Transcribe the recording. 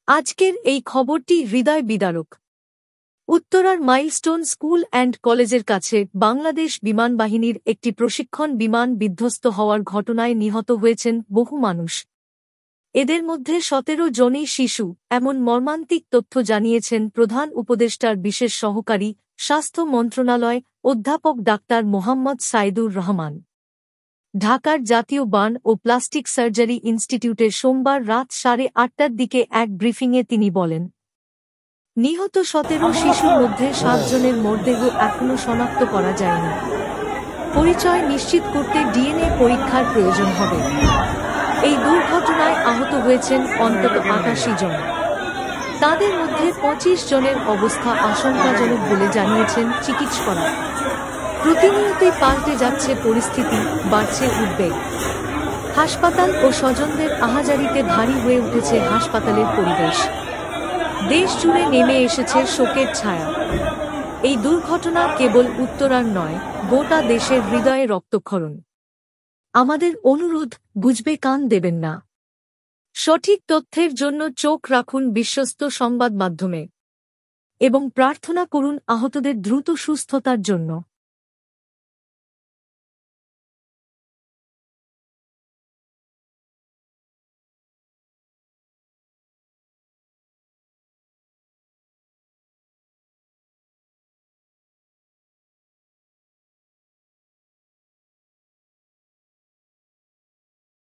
আজকের এই খবরটি হৃদয় বিদারক। উত্তরার মাইলস্টোন স্কুল অ্যান্ড কলেজের কাছে বাংলাদেশ বিমানবাহিনীর একটি প্রশিক্ষণ বিমান বিধ্বস্ত হওয়ার ঘটনায় নিহত হয়েছেন বহু মানুষ। এদের মধ্যে ১৭ জনই শিশু, এমন মর্মান্তিক তথ্য জানিয়েছেন প্রধান উপদেষ্টার বিশেষ সহকারী, স্বাস্থ্য মন্ত্রণালয়, অধ্যাপক ডাক্তার মোহাম্মদ সাইদুর রহমান। ঢাকার জাতীয় বার্ন ও প্লাস্টিক সার্জারি ইনস্টিটিউটে সোমবার রাত ৮:৩০টার দিকে এক ব্রিফিংয়ে তিনি বলেন, নিহত ১৭ শিশুর মধ্যে ৭ জনের মরদেহ এখনও শনাক্ত করা যায়নি। পরিচয় নিশ্চিত করতে ডিএনএ পরীক্ষার প্রয়োজন হবে। এই দুর্ঘটনায় আহত হয়েছেন অন্তত ৮৮ জন। তাদের মধ্যে ২৫ জনের অবস্থা আশঙ্কাজনক বলে জানিয়েছেন চিকিৎসকরা। প্রতিনিয়তই পাল্টে যাচ্ছে পরিস্থিতি, বাড়ছে উদ্বেগ। হাসপাতাল ও স্বজনদের আহাজারিতে ভারী হয়ে উঠেছে হাসপাতালের পরিবেশ। দেশ জুড়ে নেমে এসেছে শোকের ছায়া। এই দুর্ঘটনা কেবল উত্তরার নয়, গোটা দেশের হৃদয়ে রক্তক্ষরণ। আমাদের অনুরোধ, বুঝবে কান দেবেন না। সঠিক তথ্যের জন্য চোখ রাখুন বিশ্বস্ত সংবাদ মাধ্যমে এবং প্রার্থনা করুন আহতদের দ্রুত সুস্থতার জন্য।